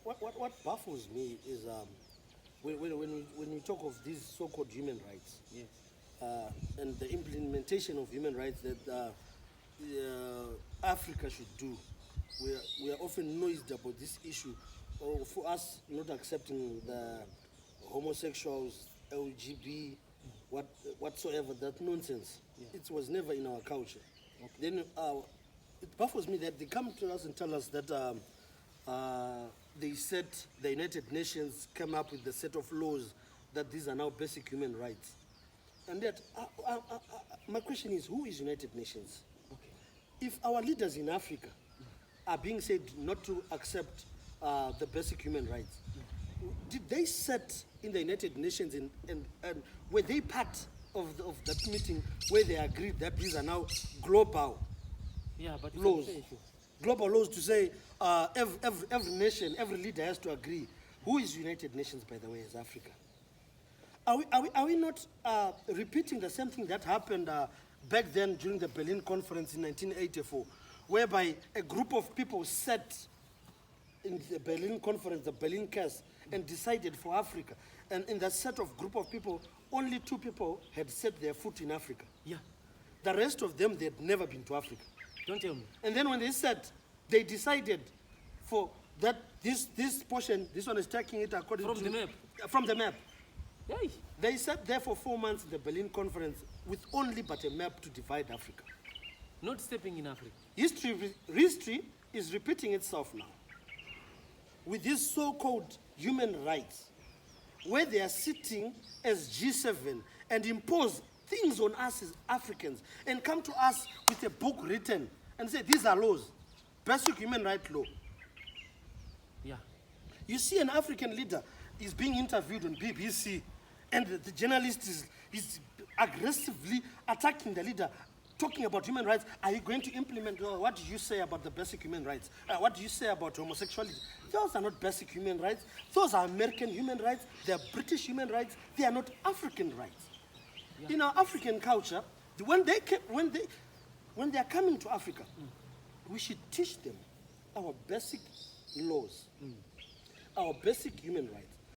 what baffles me is when we talk of these so-called human rights, Yes. and the implementation of human rights that Africa should do. We are often noised about this issue, or for us not accepting the homosexuals, LGB, whatsoever, that nonsense. Yeah. It was never in our culture. Okay. Then it baffles me that they come to us and tell us that the United Nations came up with a set of laws that these are now basic human rights. And that, my question is, who is United Nations? Okay. If our leaders in Africa are being said not to accept the basic human rights, did they sit in the United Nations and were they part of that meeting where they agreed that these are now global Yeah, but it's laws? a issue. Global laws to say every nation, every leader has to agree. Who is United Nations, by the way, as Africa? Are we not repeating the same thing that happened back then during the Berlin Conference in 1984, whereby a group of people sat in the Berlin Conference, the Berlin Case, and decided for Africa. And in that set of group of people, only 2 people had set their foot in Africa. Yeah. The rest of them, they had never been to Africa. Don't tell me. And then when they said, they decided for that this portion, this one is taking it according From to the map. From the map. Hey. They sat there for 4 months in the Berlin Conference with only but a map to divide Africa. Not stepping in Africa. History is repeating itself now with these so-called human rights, where they are sitting as G7 and impose things on us as Africans and come to us with a book written and say, these are laws, basic human right law. Yeah. You see an African leader is being interviewed on BBC, and the journalist is aggressively attacking the leader, talking about human rights. Are you going to implement, what do you say about the basic human rights? What do you say about homosexuality? Those are not basic human rights. Those are American human rights. They are British human rights. They are not African rights. Yeah. In our African culture, when they are coming to Africa, we should teach them our basic laws, our basic human rights.